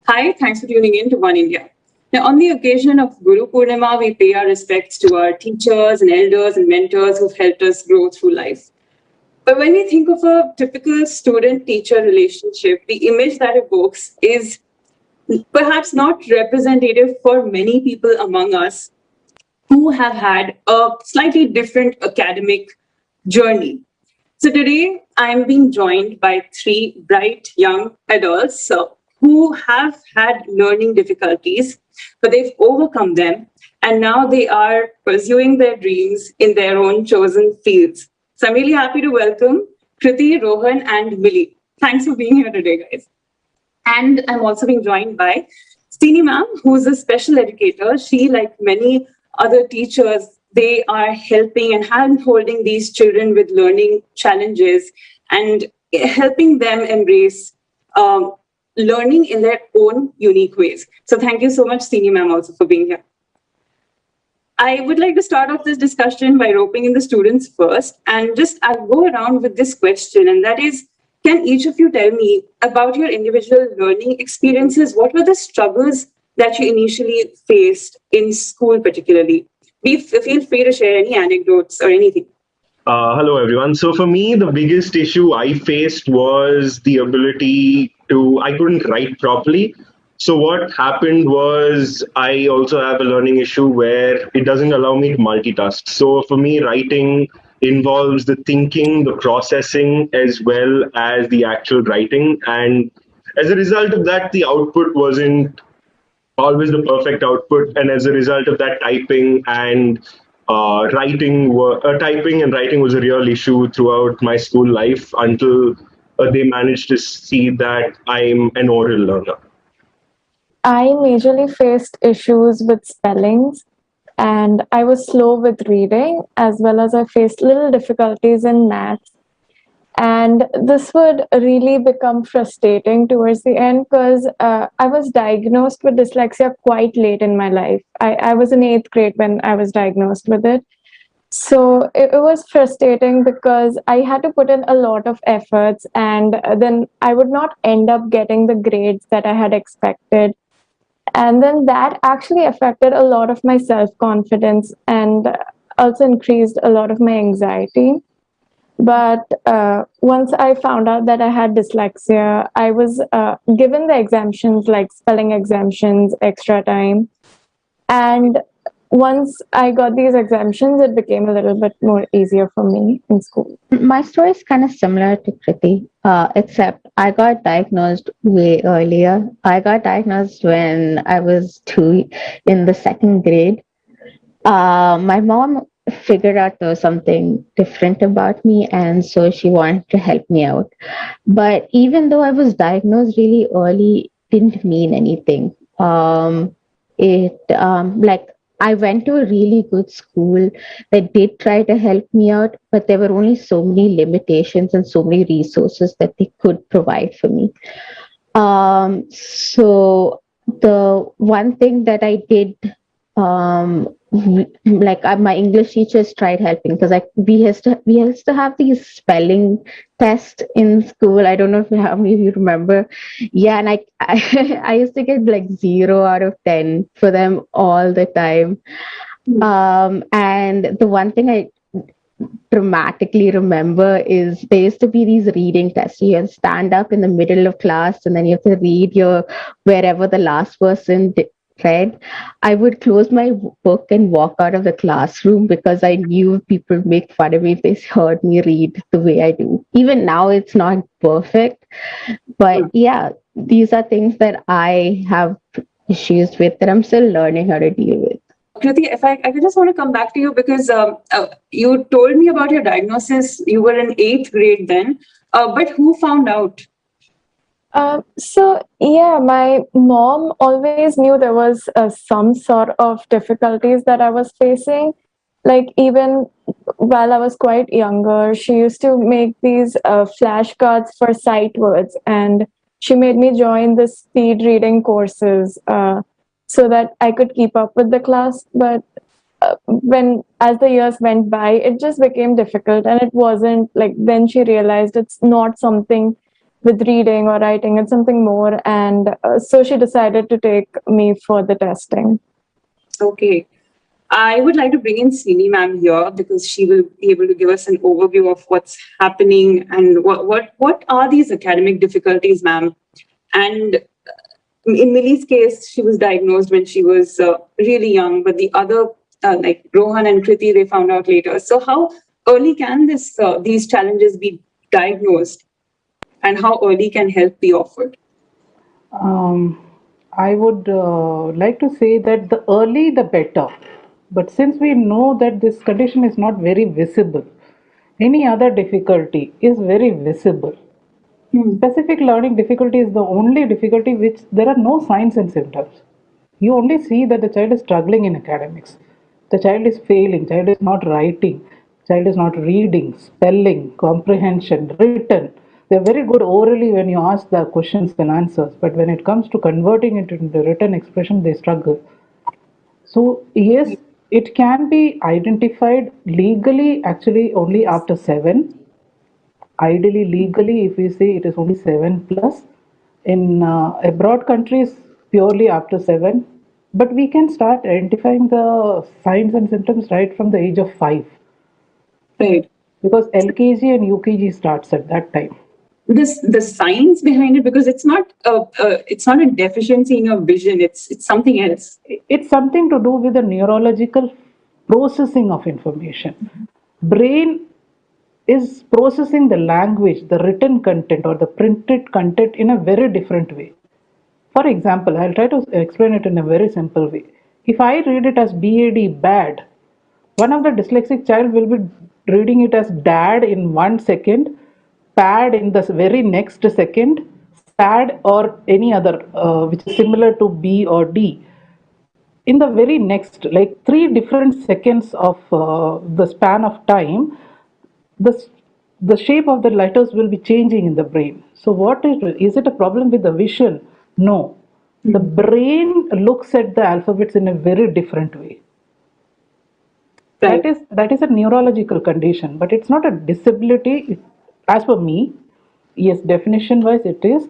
Hi, thanks for tuning in to Oneindia. Now, on the occasion of Guru Purnima, we pay our respects to our teachers and elders and mentors who've helped us grow through life. But when we think of a typical student-teacher relationship, the image that evokes is perhaps not representative for many people among us who have had a slightly different academic journey. So today I'm being joined by three bright young adults who have had learning difficulties, but they've overcome them and now they are pursuing their dreams in their own chosen fields. So I'm really happy to welcome Kriti, Rohan, and Mili. Thanks for being here today, guys. And I'm also being joined by Steenie ma'am, who's a special educator. She, like many other teachers, they are helping and hand-holding these children with learning challenges and helping them embrace learning in their own unique ways. So thank you so much, Steenie ma'am, also for being here. I would like to start off this discussion by roping in the students first. And I'll go around with this question, and that is, can each of you tell me about your individual learning experiences? What were the struggles that you initially faced in school particularly? Feel free to share any anecdotes or anything. Hello, everyone. So for me, the biggest issue I faced was the ability I couldn't write properly. So what happened was I also have a learning issue where it doesn't allow me to multitask. So for me, writing involves the thinking, the processing, as well as the actual writing. And as a result of that, the output wasn't always the perfect output. And as a result of that, typing and writing was a real issue throughout my school life until they managed to see that I'm an oral learner. I majorly faced issues with spellings, and I was slow with reading, as well as I faced little difficulties in maths. And this would really become frustrating towards the end because I was diagnosed with dyslexia quite late in my life. I was in 8th grade when I was diagnosed with it. So it was frustrating because I had to put in a lot of efforts, and then I would not end up getting the grades that I had expected. And then that actually affected a lot of my self-confidence and also increased a lot of my anxiety. But once I found out that I had dyslexia, I was given the exemptions like spelling exemptions, extra time. And once I got these exemptions, it became a little bit more easier for me in school. My story is kind of similar to Kriti, except I got diagnosed way earlier. I got diagnosed when I was 2 in the 2nd grade. My mom figured out there was something different about me, and so she wanted to help me out. But even though I was diagnosed really early, didn't mean anything. Like I went to a really good school that did try to help me out, but there were only so many limitations and so many resources that they could provide for me. So the one thing that I did, my English teachers tried helping because we used to have these spelling tests in school. I don't know how many of you remember. Yeah, and I used to get like 0 out of 10 for them all the time. And the one thing I dramatically remember is there used to be these reading tests. You have to stand up in the middle of class and then you have to read wherever the last person read. I would close my book and walk out of the classroom because I knew people would make fun of me if they heard me read the way I do. Even now, it's not perfect. But yeah, these are things that I have issues with that I'm still learning how to deal with. Kriti, if I just want to come back to you because you told me about your diagnosis. You were in 8th grade then, but who found out? My mom always knew there was some sort of difficulties that I was facing. Like even while I was quite younger, she used to make these flashcards for sight words, and she made me join the speed reading courses so that I could keep up with the class. But as the years went by, it just became difficult, and it wasn't like then she realized it's not something with reading or writing. It's something more. And so she decided to take me for the testing. Okay. I would like to bring in Srini ma'am here because she will be able to give us an overview of what's happening and what are these academic difficulties, ma'am. And in Mili's case, she was diagnosed when she was really young, but the other, like Rohan and Kriti, they found out later. So how early can these challenges be diagnosed, and how early can help be offered? Um, I would like to say that the early the better. But since we know that this condition is not very visible, any other difficulty is very visible. Specific learning difficulty is the only difficulty which there are no signs and symptoms. You only see that the child is struggling in academics. The child is failing, child is not writing, child is not reading, spelling, comprehension, written. They're very good orally when you ask the questions and answers, but when it comes to converting it into written expression, they struggle. So, yes, it can be identified legally actually only after 7. Ideally, legally, if we say it is only 7 plus. In abroad countries, purely after 7. But we can start identifying the signs and symptoms right from the age of 5 Right. because LKG and UKG starts at that time. The science behind it, because it's not a deficiency in your vision. It's something else. It's something to do with the neurological processing of information. Brain is processing the language, the written content or the printed content in a very different way. For example, I'll try to explain it in a very simple way. If I read it as BAD, bad, one of the dyslexic child will be reading it as dad in 1 second, pad in the very next second, sad or any other which is similar to B or D in the very next, like 3 different seconds of the span of time, the the shape of the letters will be changing in the brain. So is it a problem with the vision? No, the brain looks at the alphabets in a very different way. Right. That is a neurological condition, but it's not a disability as per me. Yes, definition wise it is,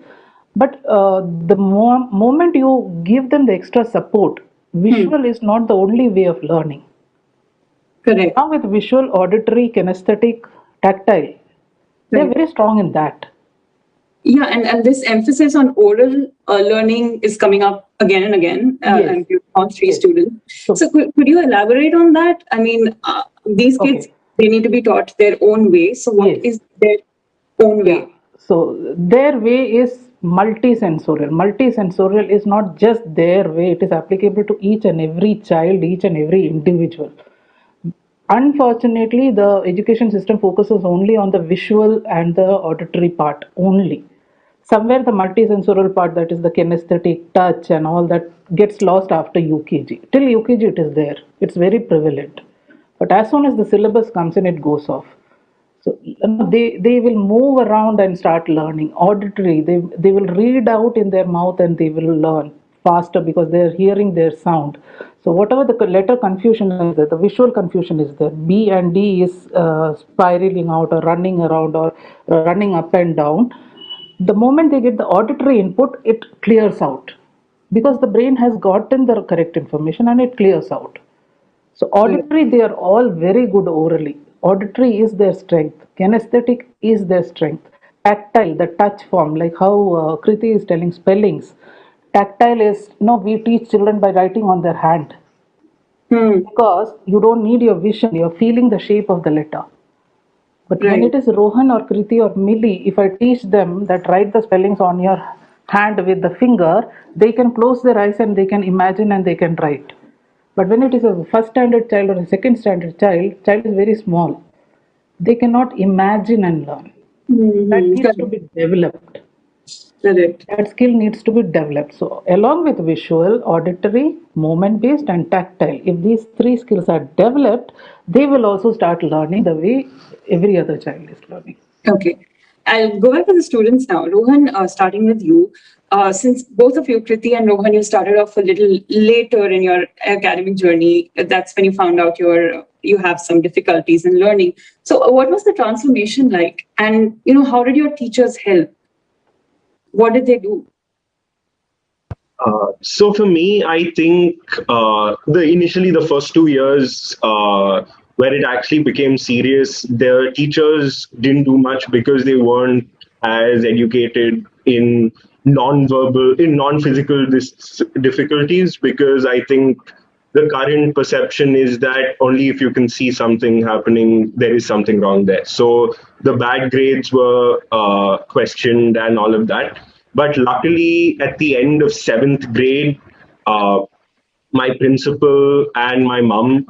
but the moment you give them the extra support, visual is not the only way of learning. Correct. Now with visual, auditory, kinesthetic, tactile, they're Right. very strong in that. Yeah, and this emphasis on oral learning is coming up again and again. Yes. And you found 3 Yes. students. So- So could you elaborate on that? I mean, these kids, Okay. they need to be taught their own way. So what Yes. is their own way? Yeah. So their way is multisensorial. Multisensorial is not just their way, it is applicable to each and every child, each and every individual. Unfortunately, the education system focuses only on the visual and the auditory part only. Somewhere the multisensorial part, that is the kinesthetic, touch, and all that, gets lost after UKG. Till UKG, it is there. It's very prevalent. But as soon as the syllabus comes in, it goes off. So they will move around and start learning. Auditory, they will read out in their mouth and they will learn faster because they are hearing their sound. So whatever the letter confusion is there, the visual confusion is there. B and D is spiraling out or running around or running up and down. The moment they get the auditory input, it clears out because the brain has gotten the correct information and it clears out. So auditory, they are all very good orally. Auditory is their strength. Kinesthetic is their strength. Tactile, the touch form, like how Kriti is telling spellings. Tactile is, no, we teach children by writing on their hand. Because you don't need your vision, you're feeling the shape of the letter. But when it is Rohan or Kriti or Mili, if I teach them that write the spellings on your hand with the finger, they can close their eyes and they can imagine and they can write. But when it is a first standard child or a second standard child is very small. They cannot imagine and learn. That needs to be developed. Correct. That skill needs to be developed. So, along with visual, auditory, moment based, and tactile, if these 3 skills are developed, they will also start learning the way every other child is learning. Okay. I'll go back to the students now. Rohan, starting with you. Since both of you, Kriti and Rohan, you started off a little later in your academic journey. That's when you found out you have some difficulties in learning. So what was the transformation like? And, how did your teachers help? what did they do? So for me, I think initially the first 2 years where it actually became serious, the teachers didn't do much because they weren't as educated in non-physical difficulties. Because I think the current perception is that only if you can see something happening, there is something wrong there. So the bad grades were questioned and all of that. But luckily, at the end of seventh grade, uh, my principal and my mom,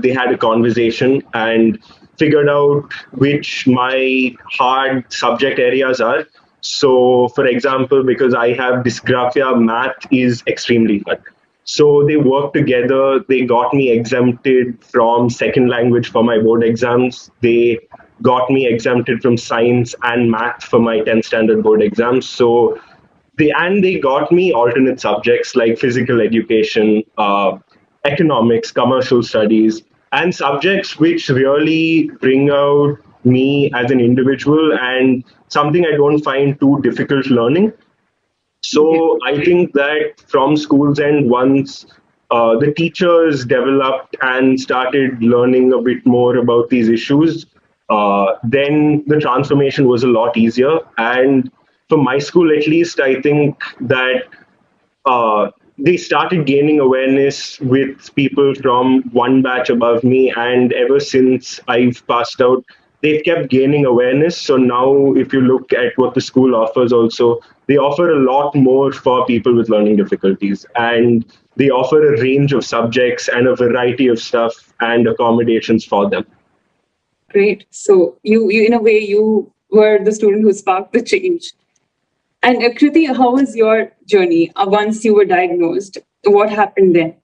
they had a conversation and figured out which my hard subject areas are. So, for example, because I have dysgraphia, math is extremely hard. So they worked together. They got me exempted from second language for my board exams. They got me exempted from science and math for my 10th standard board exams. So they got me alternate subjects like physical education, economics, commercial studies, and subjects which really bring out me as an individual and something I don't find too difficult learning. So I think that from school's end, once the teachers developed and started learning a bit more about these issues, then the transformation was a lot easier. And for my school, at least, I think that they started gaining awareness with people from one batch above me. And ever since I've passed out, they've kept gaining awareness. So now, if you look at what the school offers, also, they offer a lot more for people with learning difficulties. And they offer a range of subjects and a variety of stuff and accommodations for them. Great. So you in a way, you were the student who sparked the change. And Kriti, how was your journey once you were diagnosed? What happened then?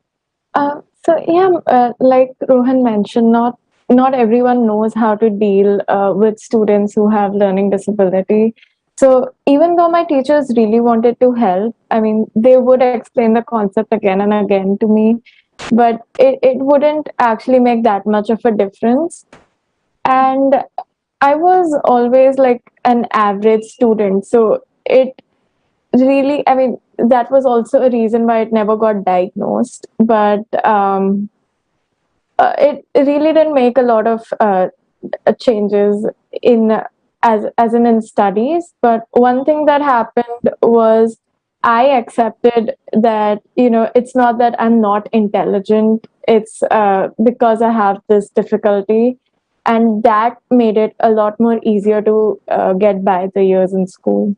Like Rohan mentioned, not everyone knows how to deal with students who have learning disability. So even though my teachers really wanted to help, I mean, they would explain the concept again and again to me, but it wouldn't actually make that much of a difference. And I was always like an average student. So it really, I mean, that was also a reason why it never got diagnosed. But it really didn't make a lot of changes in as in studies. But one thing that happened was I accepted that it's not that I'm not intelligent. It's because I have this difficulty, and that made it a lot more easier to get by the years in school.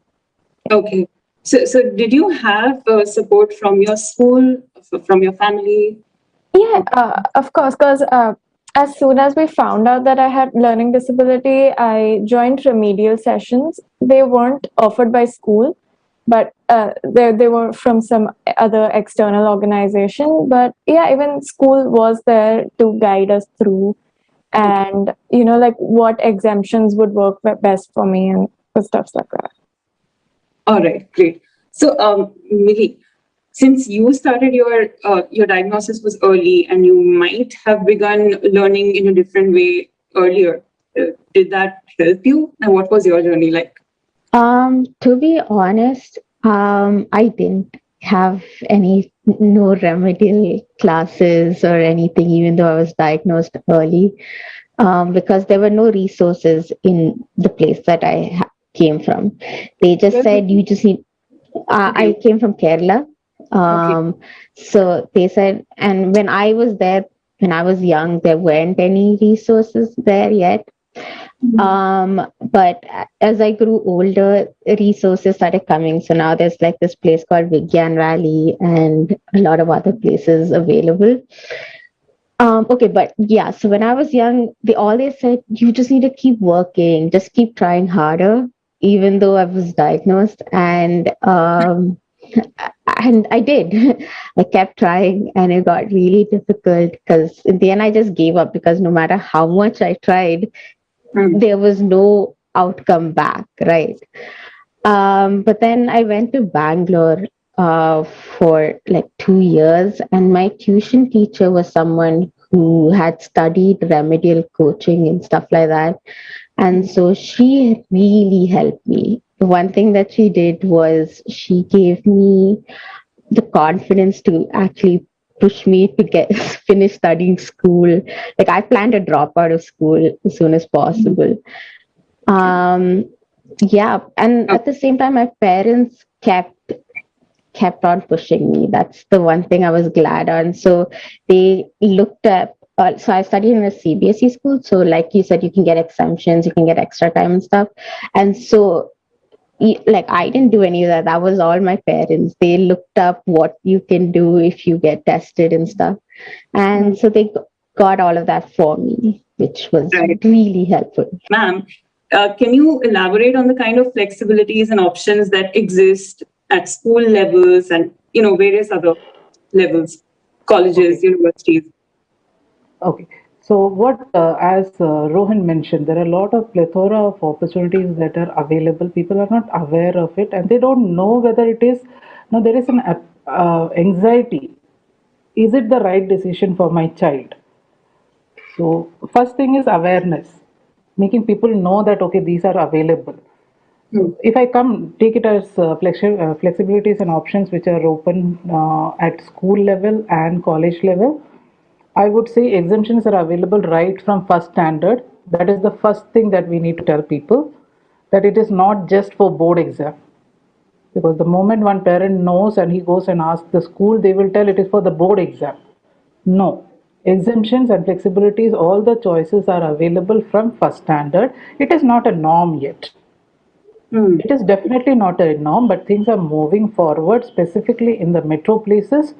Okay. So did you have support from your school, from your family? Yeah, of course, because as soon as we found out that I had learning disability, I joined remedial sessions. They weren't offered by school, but they were from some other external organization. But yeah, even school was there to guide us through, and like what exemptions would work best for me and stuff like that. All right, great. So, Mili, since you started your diagnosis was early, and you might have begun learning in a different way earlier, did that help you? And what was your journey like? To be honest, I didn't have no remedial classes or anything, even though I was diagnosed early, because there were no resources in the place that I came from. They just said you just need. I came from Kerala. So they said, and when I was there, when I was young, there weren't any resources there yet. But as I grew older, resources started coming. So now there's like this place called Vigyan Valley and a lot of other places available. Okay, but yeah, so when I was young, they always said, you just need to keep working, just keep trying harder, even though I was diagnosed. And I did. I kept trying, and it got really difficult because in the end I just gave up, because no matter how much I tried, there was no outcome back, right? But then I went to Bangalore for like 2 years, and my tuition teacher was someone who had studied remedial coaching and stuff like that. And so she really helped me one thing that she did was she gave me the confidence to actually push me to get finish studying school. Like I plan to drop out of school as soon as possible. Um, yeah, and at the same time, my parents kept on pushing me. That's the one thing I was glad on. So they looked at. So I studied in a CBSE school. So like you said, you can get exemptions, you can get extra time and stuff. And so like I didn't do any of that. That was all my parents. They looked up what you can do if you get tested and stuff. And so they got all of that for me, which was Right. really helpful. Ma'am, can you elaborate on the kind of flexibilities and options that exist at school levels and various other levels, colleges, universities? Okay. So what, as Rohan mentioned, there are a lot of plethora of opportunities that are available. People are not aware of it, and they don't know whether it is. Now there is an anxiety. Is it the right decision for my child? So first thing is awareness, making people know that okay, these are available. So if I take it as flexibilities and options which are open at school level and college level, I would say exemptions are available right from first standard. That is the first thing that we need to tell people, that it is not just for board exam. Because the moment one parent knows and he goes and asks the school, they will tell it is for the board exam. No. Exemptions and flexibilities, all the choices are available from first standard. It is not a norm yet. It is definitely not a norm, but things are moving forward, specifically in the metro places.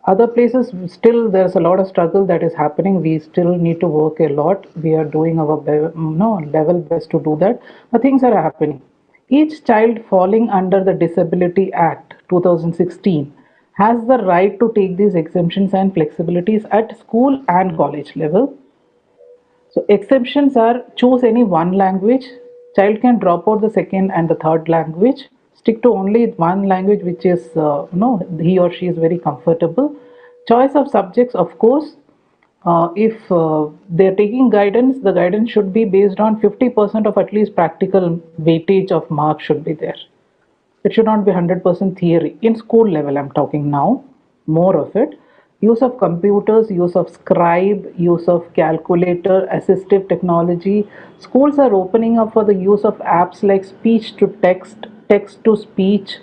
Other places, still there's a lot of struggle that is happening. We still need to work a lot. We are doing our level best to do that, but things are happening. Each child falling under the Disability Act 2016 has the right to take these exemptions and flexibilities at school and college level. So exceptions are choose any one language. Child can drop out the second and the third language. Stick to only one language, which is he or she is very comfortable. Choice of subjects, of course. If they're taking guidance, the guidance should be based on 50% of at least practical weightage of marks should be there. It should not be 100% theory. In school level, I'm talking now, more of it. Use of computers, use of scribe, use of calculator, assistive technology. Schools are opening up for the use of apps like speech to text, text to speech.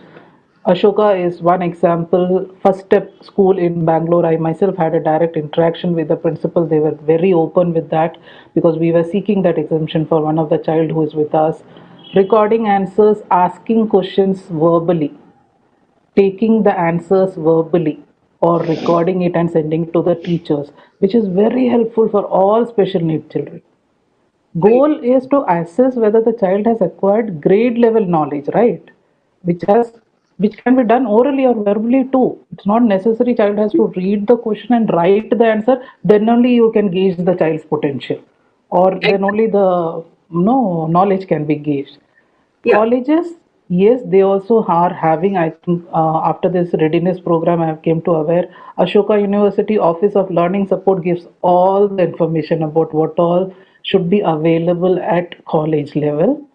Ashoka is one example. First Step School in Bangalore, I myself had a direct interaction with the principal. They were very open with that because we were seeking that exemption for one of the child who is with us. Recording answers, asking questions verbally, taking the answers verbally, or recording it and sending it to the teachers, which is very helpful for all special need children. Goal is to assess whether the child has acquired grade level knowledge, right? Which has which can be done orally or verbally too. It's not necessary child has to read the question and write the answer. Then only you can gauge the child's potential, or then only the knowledge can be gauged. Yeah. Colleges, yes, they also are having. I think after this readiness program, I have came to aware. Ashoka University Office of Learning Support gives all the information about what all should be available at college level.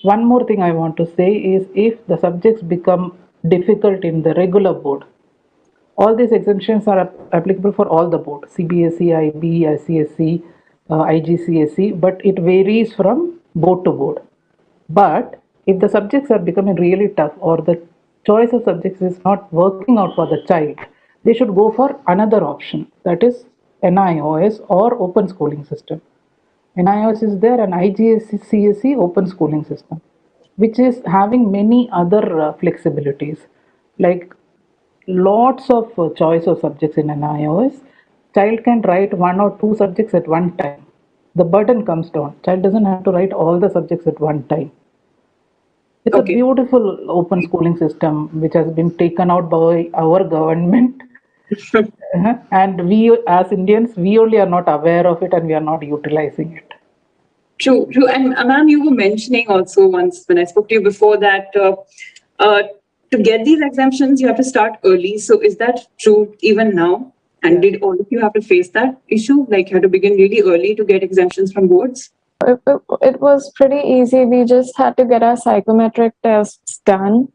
One more thing I want to say is if the subjects become difficult in the regular board, all these exemptions are applicable for all the board, CBSE, IB, ICSE, IGCSE, but it varies from board to board. But if the subjects are becoming really tough or the choice of subjects is not working out for the child, they should go for another option, that is NIOS or open schooling system. NIOS is there and IGCSE open schooling system, which is having many other flexibilities like lots of choice of subjects in NIOS. Child can write one or two subjects at one time. The burden comes down. Child doesn't have to write all the subjects at one time. It's a Okay. beautiful open schooling system which has been taken out by our government. And we as Indians, we only are not aware of it and we are not utilizing it. True, true. And ma'am, you were mentioning also once when I spoke to you before that to get these exemptions, you have to start early. So is that true even now? And did all of you have to face that issue? Like you had to begin really early to get exemptions from boards? it was pretty easy. We just had to get our psychometric tests done,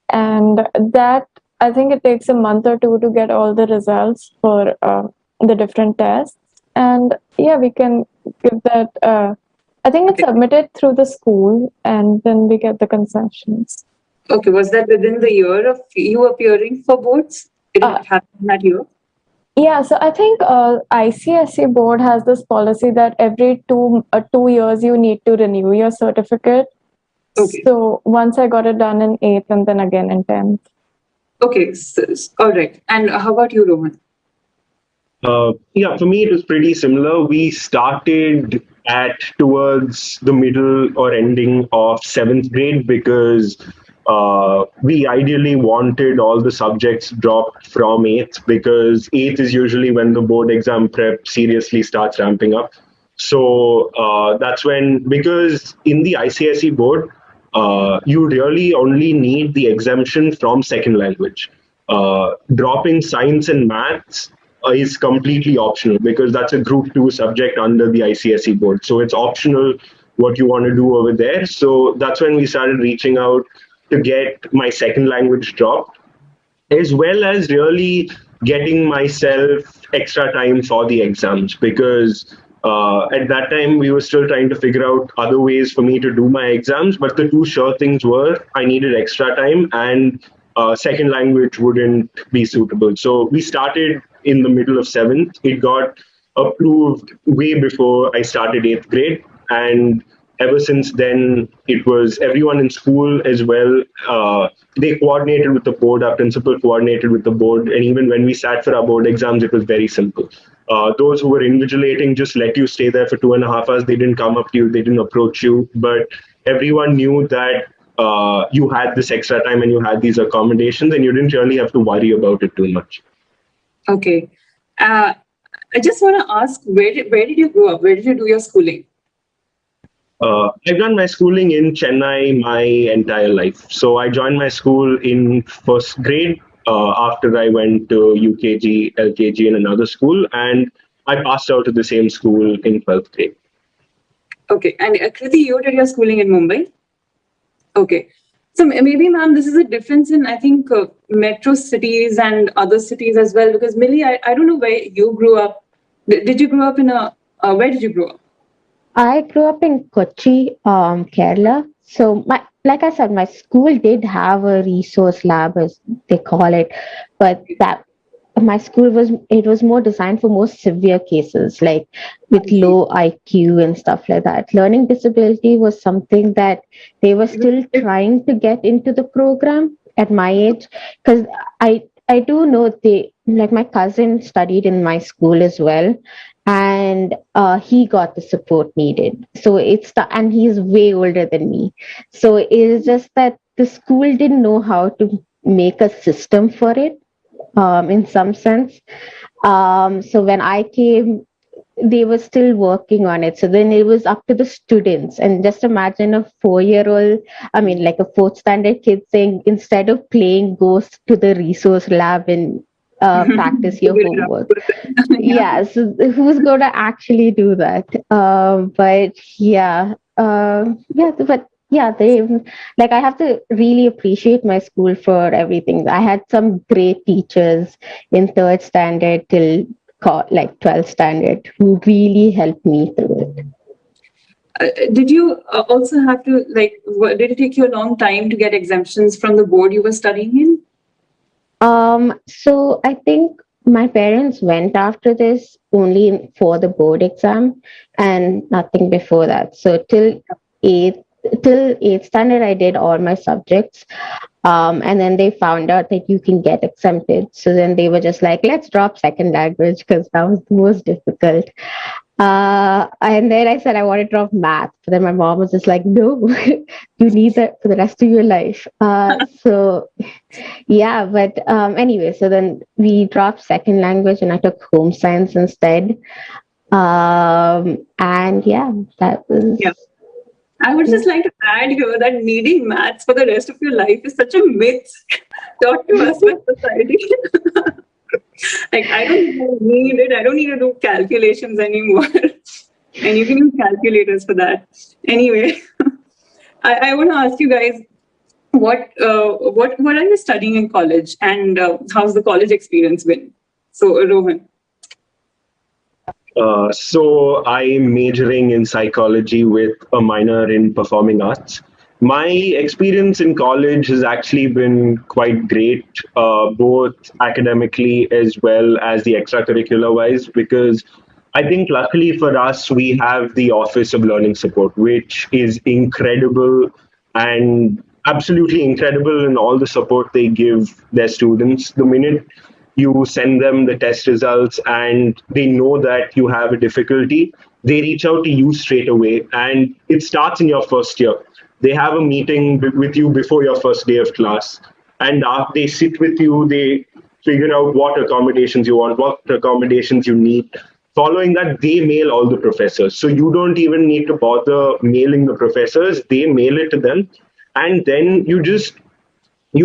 and that, I think it takes a month or two to get all the results for the different tests. And yeah, we can give that. I think it's submitted through the school, and then we get the concessions. Okay, was that within the year of you appearing for boards? It happened that year? Yeah, so I think ICSE board has this policy that every 2 years you need to renew your certificate. Okay. So once I got it done in 8th and then again in 10th. Okay, all right. And how about you, Rohan? Yeah, for me it was pretty similar. We started at towards the middle or ending of 7th grade because we ideally wanted all the subjects dropped from 8th, because 8th is usually when the board exam prep seriously starts ramping up. So that's when, because in the ICSE board, you really only need the exemption from second language. Dropping science and maths is completely optional, because that's a group 2 subject under the ICSE board. So it's optional what you want to do over there. So that's when we started reaching out to get my second language dropped, as well as really getting myself extra time for the exams, because at that time we were still trying to figure out other ways for me to do my exams. But the two sure things were I needed extra time, and second language wouldn't be suitable. So we started in the middle of 7th. It got approved way before I started 8th grade. And ever since then, it was everyone in school as well. They coordinated with the board. Our principal coordinated with the board. And even when we sat for our board exams, it was very simple. Those who were invigilating just let you stay there for 2.5 hours. They didn't come up to you. They didn't approach you. But everyone knew that you had this extra time and you had these accommodations, and you didn't really have to worry about it too much. Okay. I just want to ask, where did you grow up? Where did you do your schooling? I've done my schooling in Chennai my entire life. So I joined my school in first grade after I went to UKG, LKG in another school, and I passed out of the same school in 12th grade. Okay. And Kriti, you did your schooling in Mumbai? Okay. So maybe, ma'am, this is a difference in, I think, metro cities and other cities as well. Because Mili, I don't know where you grew up. Did you grow up in where did you grow up? I grew up in Kochi, Kerala. So like I said, my school did have a resource lab, as they call it, but that my school was more designed for more severe cases, like with low IQ and stuff like that. Learning disability was something that they were still trying to get into the program at my age, because I do know like my cousin studied in my school as well, and he got the support needed. So and he's way older than me. So it is just that the school didn't know how to make a system for it, in some sense. So when I came, they were still working on it. So then it was up to the students. And just imagine a 4-year-old, like a 4th standard kid saying, instead of playing, go to the resource lab and practice your homework. Yeah, so who's going to actually do that? But they, like, I have to really appreciate my school for everything. I had some great teachers in 3rd standard till 12th standard who really helped me through it. Did you also have to, did it take you a long time to get exemptions from the board you were studying in? So I think my parents went after this only for the board exam and nothing before that. So till 8th standard, I did all my subjects. And then they found out that you can get exempted. So then they were just like, let's drop second language, because that was the most difficult. And then I said I want to drop math. But then my mom was just like, no, you need that for the rest of your life. Anyway, so then we dropped second language and I took home science instead. That was... Yeah. I would just like to add here that needing maths for the rest of your life is such a myth taught to us by society. I don't need it. I don't need to do calculations anymore. And you can use calculators for that. Anyway, I want to ask you guys, what are you studying in college, and how's the college experience been? So, Rohan. So I'm majoring in psychology with a minor in performing arts. My experience in college has actually been quite great, both academically as well as the extracurricular wise, because I think luckily for us, we have the Office of Learning Support, which is incredible and absolutely incredible in all the support they give their students. The minute you send them the test results and they know that you have a difficulty, they reach out to you straight away. And it starts in your first year. They have a meeting with you before your first day of class. And they sit with you, they figure out what accommodations you want, what accommodations you need. Following that, they mail all the professors. So you don't even need to bother mailing the professors. They mail it to them. And then you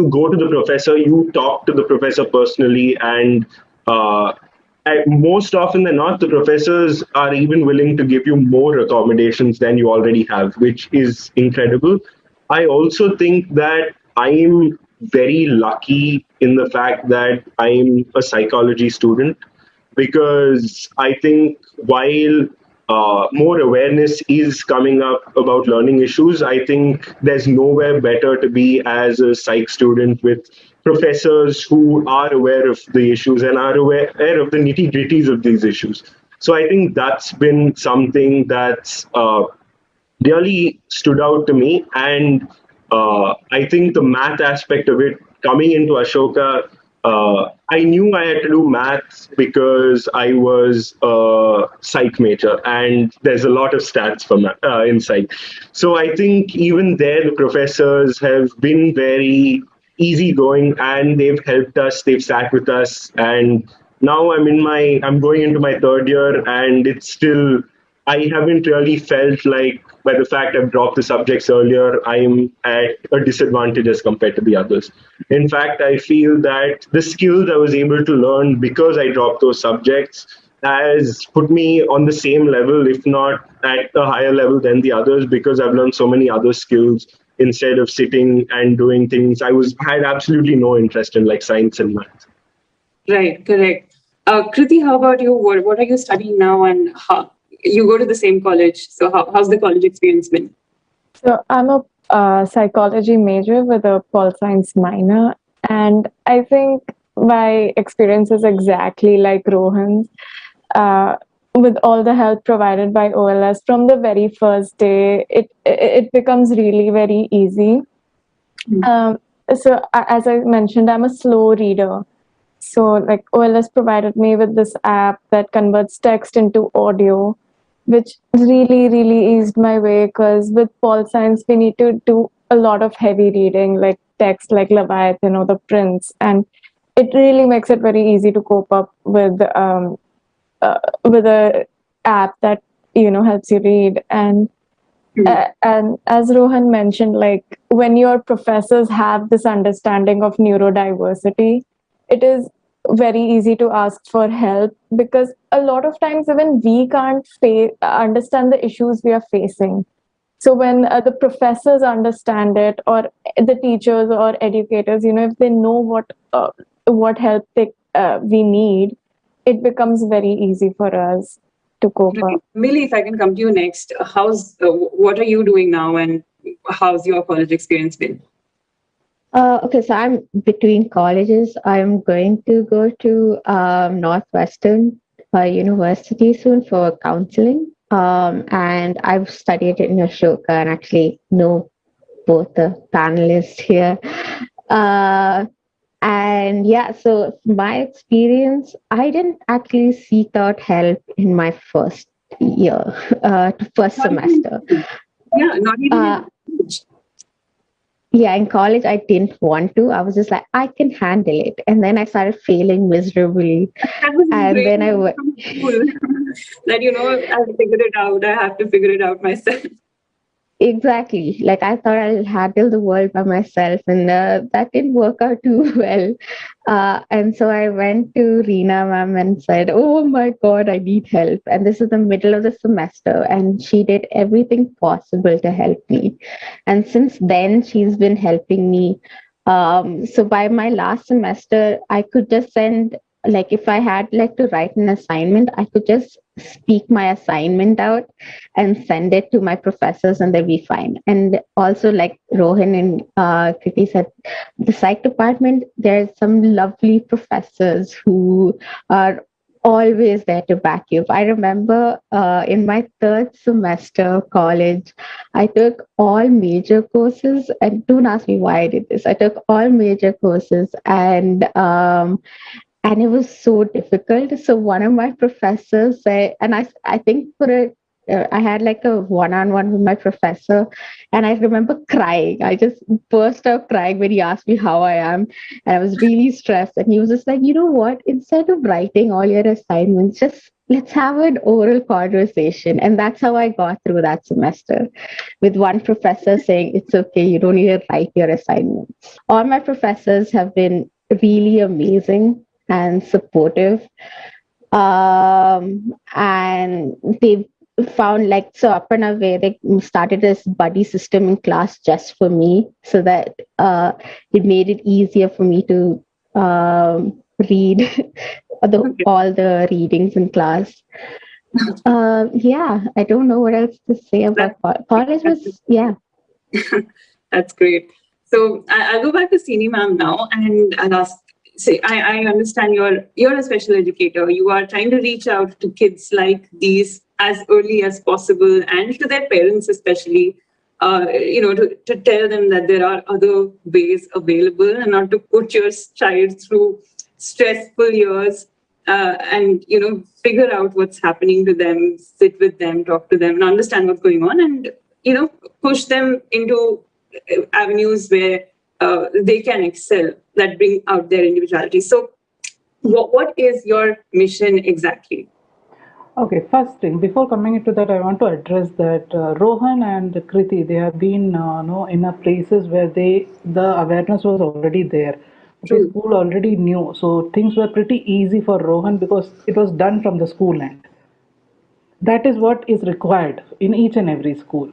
go to the professor, you talk to the professor personally, and most often than not, the professors are even willing to give you more accommodations than you already have, which is incredible. I also think that I'm very lucky in the fact that I'm a psychology student, because I think while more awareness is coming up about learning issues, I think there's nowhere better to be as a psych student with professors who are aware of the issues and are aware of the nitty gritties of these issues. So I think that's been something that's really stood out to me. And I think the math aspect of it, coming into Ashoka, I knew I had to do maths because I was a psych major, and there's a lot of stats for in psych. So I think even there, the professors have been very easygoing, and they've helped us. They've sat with us, and now I'm going into my third year, and it's still, I haven't really felt like by the fact I've dropped the subjects earlier, I'm at a disadvantage as compared to the others. In fact, I feel that the skills I was able to learn because I dropped those subjects has put me on the same level, if not at a higher level than the others, because I've learned so many other skills instead of sitting and doing things had absolutely no interest in, like science and math. Right, correct. Kriti, how about you? What are you studying now, and how you go to the same college? So how's the college experience been? So I'm a psychology major with a pol science minor, and I think my experience is exactly like Rohan's. With all the help provided by OLS from the very first day, it becomes really very easy. So as I mentioned, I'm a slow reader. So like OLS provided me with this app that converts text into audio, which really, really eased my way, because with pol science, we need to do a lot of heavy reading, like text like Leviathan or the Prince. And it really makes it very easy to cope up with a app that, helps you read. And as Rohan mentioned, like when your professors have this understanding of neurodiversity, it is very easy to ask for help, because a lot of times even we can't understand the issues we are facing. So when the professors understand it, or the teachers or educators, if they know what help we need, it becomes very easy for us to cope up. Mili, if I can come to you next, what are you doing now, and how's your college experience been? Okay, so I'm between colleges. I'm going to go to Northwestern University soon for counseling. And I've studied in Ashoka and actually know both the panelists here. And yeah, so my experience, I didn't actually seek out help in my first year, first semester. Yeah, not even. Yeah, in college, I didn't want to. I was just like, I can handle it. And then I started failing miserably. And then I went. That, I'll figure it out. I have to figure it out myself. Exactly. Like I thought I'll handle the world by myself, and that didn't work out too well. And so I went to Reena ma'am and said, "Oh my God, I need help." And this is the middle of the semester, and she did everything possible to help me. And since then, she's been helping me. So by my last semester, I could just send, like, if I had like to write an assignment, I could just speak my assignment out and send it to my professors, and they'll be fine. And also, like Rohan and Kriti said, the psych department, there's some lovely professors who are always there to back you up. I remember in my third semester of college, I took all major courses, and don't ask me why I did this. I took all major courses, and it was so difficult. So one of my professors said, and I think for a I had like a one-on-one with my professor, and I remember crying. I just burst out crying when he asked me how I am, and I was really stressed. And he was just like, "You know what? Instead of writing all your assignments, just let's have an oral conversation." And that's how I got through that semester, with one professor saying, "It's okay, you don't need to write your assignments." All my professors have been really amazing and supportive. And they found, like, so up and away, they started this buddy system in class just for me, so that it made it easier for me to read all the readings in class. Yeah, I don't know what else to say about college. Was, yeah. That's great. So I'll go back to Sini ma'am now, and I'll ask. Say, I understand you're a special educator. You are trying to reach out to kids like these as early as possible, and to their parents especially. To tell them that there are other ways available, and not to put your child through stressful years. And figure out what's happening to them, sit with them, talk to them, and understand what's going on, and push them into avenues where they can excel, that bring out their individuality. So what is your mission exactly? Okay, first thing, before coming into that, I want to address that Rohan and Kriti, they have been in a places where the awareness was already there. Okay, True. school already knew, so things were pretty easy for Rohan because it was done from the school end. That is what is required in each and every school.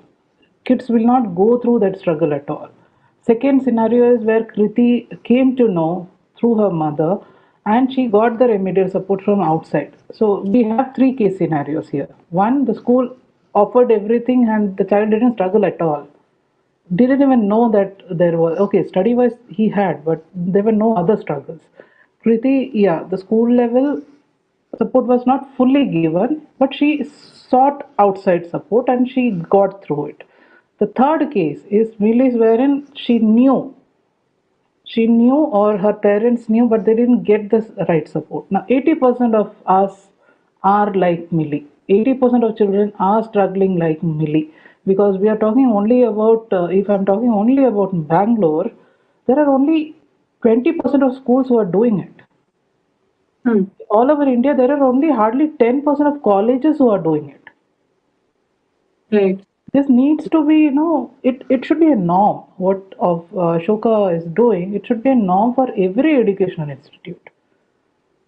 Kids will not go through that struggle at all. Second scenario is where Kriti came to know through her mother, and she got the remedial support from outside. So we have three case scenarios here. One, the school offered everything and the child didn't struggle at all. Didn't even know that there was, okay, study wise he had, but there were no other struggles. Kriti, yeah, the school level support was not fully given, but she sought outside support and she got through it. The third case is Milli's, wherein she knew or her parents knew, but they didn't get the right support. Now 80% of us are like Mili. 80% of children are struggling like Mili, because we are talking only about, if I'm talking only about Bangalore, there are only 20% of schools who are doing it. Hmm. All over India, there are only hardly 10% of colleges who are doing it. Right. This needs to be, it should be a norm. What of Shoka is doing, it should be a norm for every educational institute.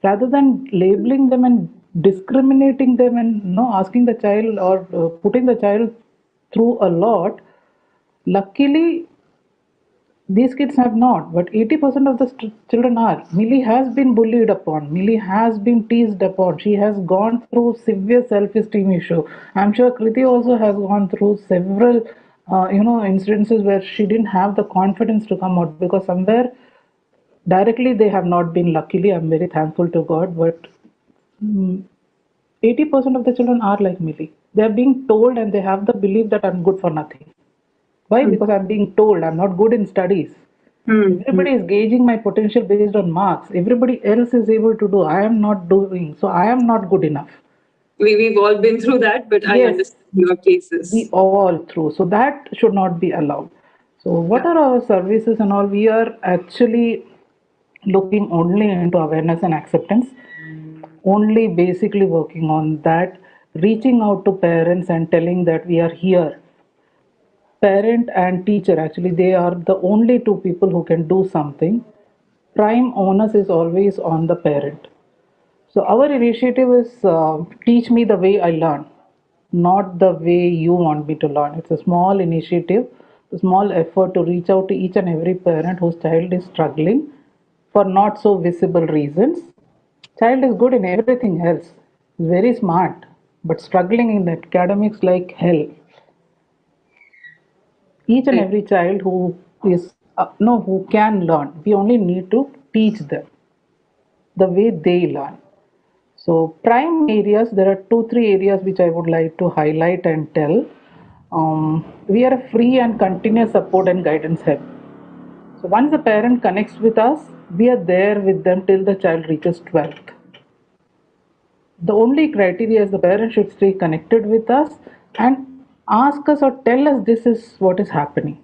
Rather than labeling them and discriminating them and asking the child or putting the child through a lot, luckily these kids have not, but 80% of the children are. Millie has been bullied upon. Millie has been teased upon. She has gone through severe self-esteem issue. I'm sure Kriti also has gone through several, incidences where she didn't have the confidence to come out, because somewhere directly they have not been. Luckily, I'm very thankful to God, but 80% of the children are like Millie. They are being told and they have the belief that I'm good for nothing. Why? Hmm. Because I'm being told I'm not good in studies. Hmm. Everybody is gauging my potential based on marks. Everybody else is able to do. I am not doing. So I am not good enough. We've all been through that, but I Yes, understand your we cases. all through. So that should not be allowed. So what Yeah. are our services and all? We are actually looking only into awareness and acceptance. Only basically working on that, reaching out to parents and telling that we are here. Parent and teacher, actually, they are the only two people who can do something. Prime onus is always on the parent. So our initiative is teach me the way I learn, not the way you want me to learn. It's a small initiative, a small effort to reach out to each and every parent whose child is struggling for not so visible reasons. Child is good in everything else, very smart, but struggling in academics like hell. Each and Right. every child who is no who can learn, we only need to teach them the way they learn. So prime areas, there are 2 3 areas which I would like to highlight and tell. We are a free and continuous support and guidance help. So once the parent connects with us, we are there with them till the child reaches 12th. The only criteria is the parent should stay connected with us and ask us or tell us this is what is happening.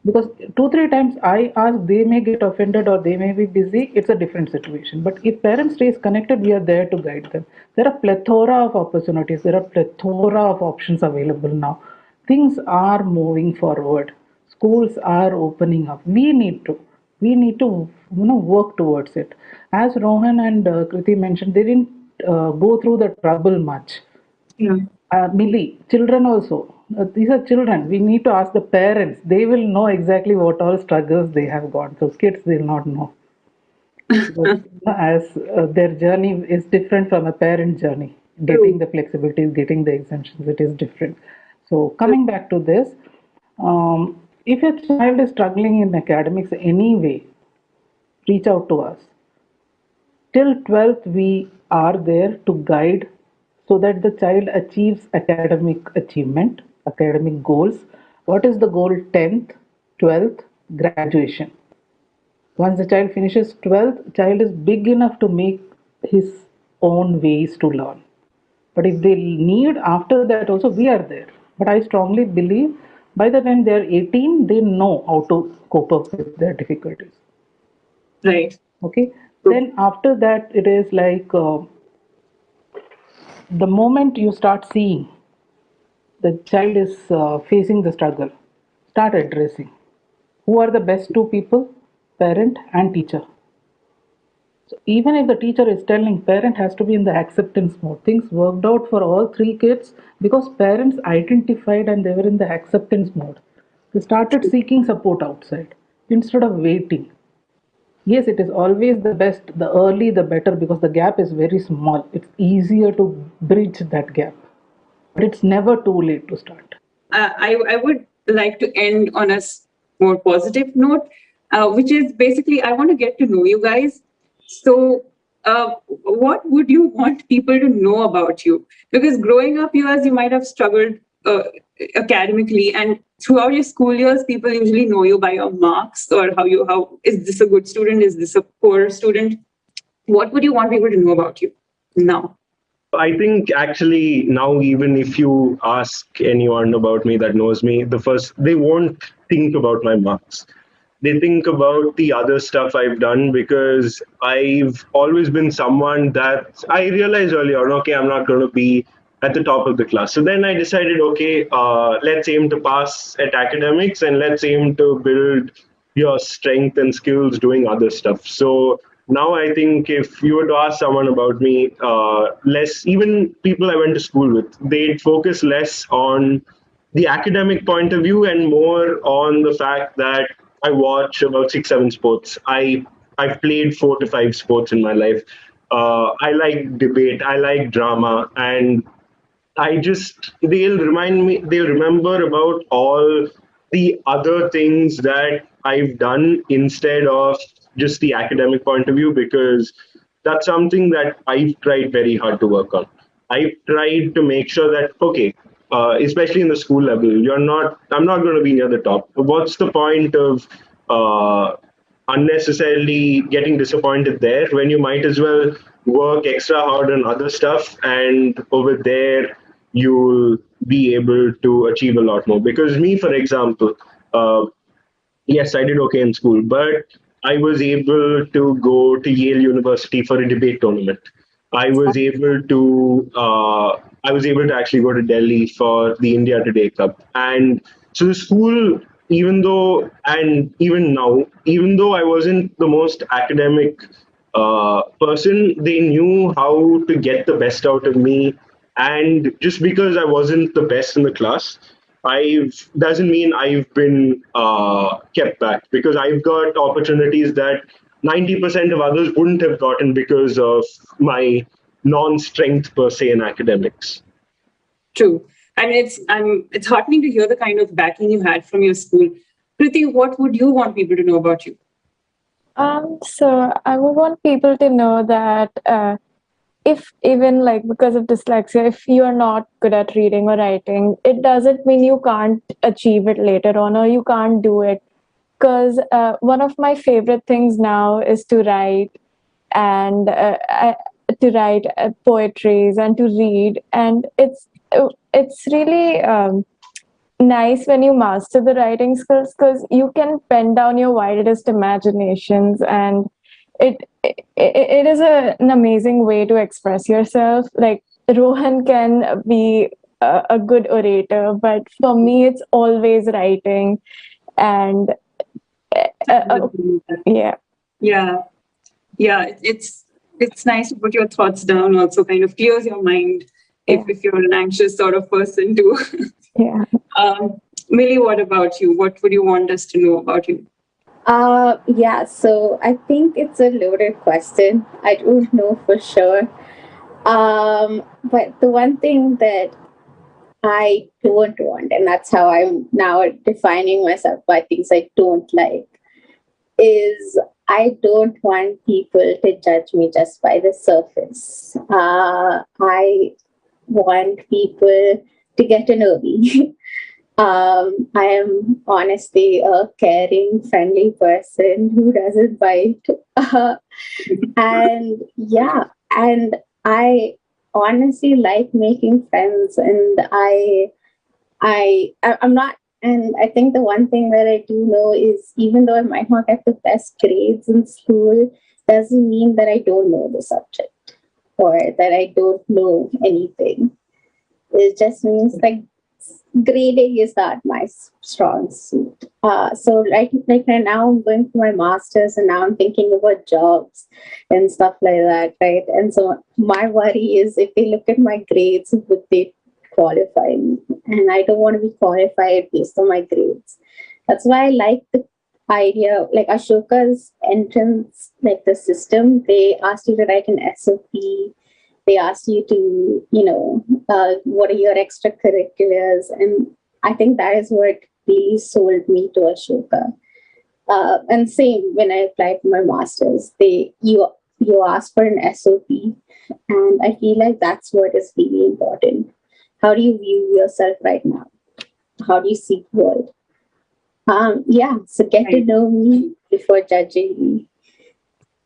Because 2 3 times I ask, they may get offended or they may be busy, it's a different situation. But if parent stays connected, we are there to guide them. There are plethora of opportunities, there are plethora of options available now. Things are moving forward, schools are opening up. We need to work towards it. As Rohan and Kriti mentioned, they didn't go through the trouble much. Yeah. Mili, children also. These are children. We need to ask the parents. They will know exactly what all struggles they have gone through. Kids will not know. Because as their journey is different from a parent journey. Getting True. the flexibilities, getting the exemptions, it is different. So coming back to this, if your child is struggling in academics anyway, reach out to us. Till 12th, we are there to guide so that the child achieves academic achievement, academic goals. What is the goal? 10th, 12th, graduation. Once the child finishes 12th, child is big enough to make his own ways to learn. But if they need after that also, we are there. But I strongly believe by the time they are 18, they know how to cope up with their difficulties. Right. Okay. True. Then after that, it is like the moment you start seeing the child is facing the struggle, start addressing. Who are the best two people? Parent and teacher. So even if the teacher is telling, parent has to be in the acceptance mode. Things worked out for all 3 kids because parents identified and they were in the acceptance mode. They started seeking support outside instead of waiting. Yes, it is always the best, the early the better because the gap is very small. It's easier to bridge that gap. But it's never too late to start. I would like to end on a more positive note, which is basically I want to get to know you guys. So, what would you want people to know about you? Because growing up, you might have struggled uh, academically, and throughout your school years, people usually know you by your marks or how is this a good student? Is this a poor student? What would you want people to know about you now? I think actually now, even if you ask anyone about me that knows me, they won't think about my marks. They think about the other stuff I've done because I've always been someone that I realized early on, okay, I'm not going to be at the top of the class. So then I decided, okay, let's aim to pass at academics and let's aim to build your strength and skills doing other stuff. So now I think if you were to ask someone about me, less, even people I went to school with, they'd focus less on the academic point of view and more on the fact that I watch about 6 7 sports. I've played 4 to 5 sports in my life. I like debate. I like drama, and they'll remember about all the other things that I've done instead of just the academic point of view, because that's something that I've tried very hard to work on. I've tried to make sure that, okay, especially in the school level, I'm not going to be near the top. What's the point of uh, unnecessarily getting disappointed there when you might as well work extra hard on other stuff, and over there you'll be able to achieve a lot more. Because me, for example, yes, I did okay in school, but I was able to go to Yale University for a debate tournament. I was able to I was able to actually go to Delhi for the India Today Cup, and So the school, even though, and even now, even though I wasn't the most academic person, they knew how to get the best out of me. And just because I wasn't the best in the class, I've doesn't mean I've been kept back, because I've got opportunities that 90% of others wouldn't have gotten because of my non-strength per se in academics. True. I mean, it's heartening to hear the kind of backing you had from your school. Kriti, what would you want people to know about you? So I would want people to know that if even like because of dyslexia, if you are not good at reading or writing, it doesn't mean you can't achieve it later on or you can't do it. Because one of my favorite things now is to write and poetries and to read, and it's really nice when you master the writing skills because you can pen down your wildest imaginations, and it is an amazing way to express yourself. Like Rohan can be a good orator, but for me it's always writing. And yeah. Yeah, it's nice to put your thoughts down, also kind of clears your mind if you're an anxious sort of person too. Yeah. Mili, what about you? What would you want us to know about you? Yeah, so I think it's a loaded question. I don't know for sure. But the one thing that I don't want, and that's how I'm now defining myself by things I don't like, is I don't want people to judge me just by the surface. I want people to get to know me. I am honestly a caring, friendly person who doesn't bite. And yeah, and I honestly like making friends, and I'm not. And I think the one thing that I do know is even though I might not get the best grades in school, doesn't mean that I don't know the subject or that I don't know anything. It just means like grading is not my strong suit. So right now I'm going for my master's, and now I'm thinking about jobs and stuff like that, right? And so my worry is if they look at my grades, would they qualify me? And I don't want to be qualified based on my grades. That's why I like the idea, like Ashoka's entrance, like the system. They asked you to write an SOP. They asked you to, what are your extracurriculars? And I think that is what really sold me to Ashoka. And same when I applied for my master's, you ask for an SOP, and I feel like that's what is really important. How do you view yourself right now? How do you see the world? So get to know me before judging me.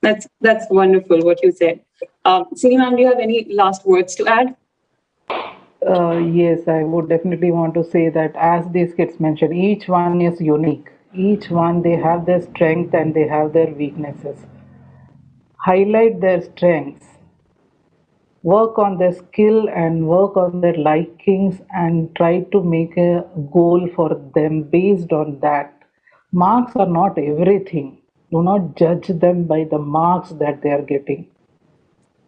That's wonderful what you said. Sini ma'am, do you have any last words to add? Yes, I would definitely want to say that as these kids mentioned, each one is unique. Each one, they have their strength and they have their weaknesses. Highlight their strengths, work on their skill and work on their likings, and try to make a goal for them based on that. Marks are not everything. Do not judge them by the marks that they are getting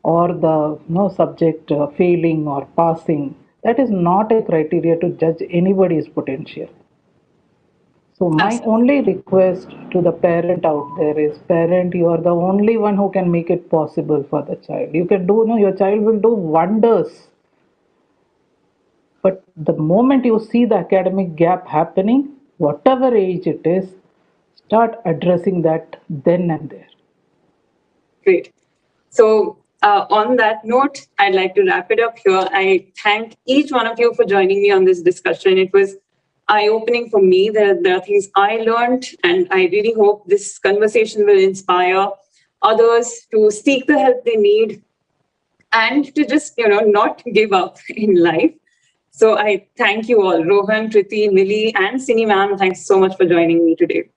or the subject failing or passing. That is not a criteria to judge anybody's potential. So my only request to the parent out there is, parent, you are the only one who can make it possible for the child. You can do, your child will do wonders. But the moment you see the academic gap happening, whatever age it is, start addressing that then and there. Great. So on that note, I'd like to wrap it up here. I thank each one of you for joining me on this discussion. It was eye-opening for me. There are things I learned, and I really hope this conversation will inspire others to seek the help they need and to just, not give up in life. So I thank you all, Rohan, Kriti, Mili, and Sini ma'am. Thanks so much for joining me today.